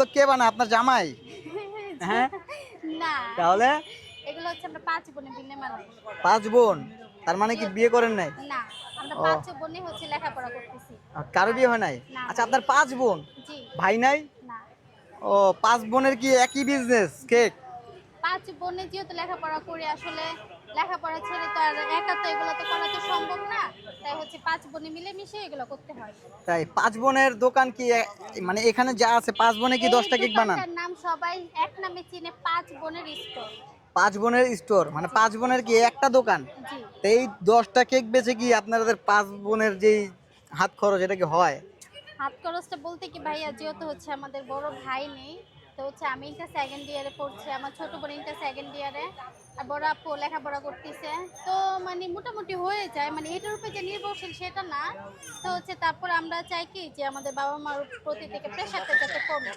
কেকগুলো কে বানায়, আপনার জামাই? হ্যাঁ, না, তাহলে এগুলো হচ্ছে আমরা 5 বোনে মিলে বানাই। 5 বোন, তার মানে কি বিয়ে করেন নাই? না, আমরা ও, 5 বোনই হচ্ছে লেখাপড়া করতেছি। কারো আর বিয়ে হয় নাই? না, আচ্ছা, না, আপনার 5 বোন, জি, ভাই নাই? না। ও, 5 বোনের কি একই বিজনেস, কেক? 5 বোনে যেহেতু লেখাপড়া করি, আসলে লেখাপড়া ছেড়ে তো আর একা তো এগুলো তো করা তো সম্ভব না। তাই হচ্ছে 5 বোনে মিলেমিশে এগুলো করতে হয়। তাই 5 বোনের দোকান কি মানে এখানে যা আছে 5 বোনে কি এই 10টা কেক বানান? দোকানটার নাম সবাই এক নামে চিনে, 5 বোনের স্টোর। 5 বোনের স্টোর, মানে 5 বোনের কি একটা দোকান? জি। তো এই 10টা কেক বেচে কি আপনাদের 5 বোনের যেই হাত খরচ এটা কি হয়? হাত খরচটা বলতে কি ভাইয়া, যেহেতু হচ্ছে আমাদের বড় ভাই নেই, তো হচ্ছে আমি ইন্টার সেকেন্ড ইয়ারে পড়ছি, আমার ছোট বোন ইন্টার সেকেন্ড ইয়ারে, আর বড় আপু লেখাপড়া করতেছে। তো মানে মোটামুটি হয়ে যায়, মানে এটার উপরে যে নির্ভরশীল সেটা না। তো হচ্ছে তারপর আমরা চাই কি যে আমাদের বাবা মার প্রতি থেকে প্রেশারটা যাতে কমে।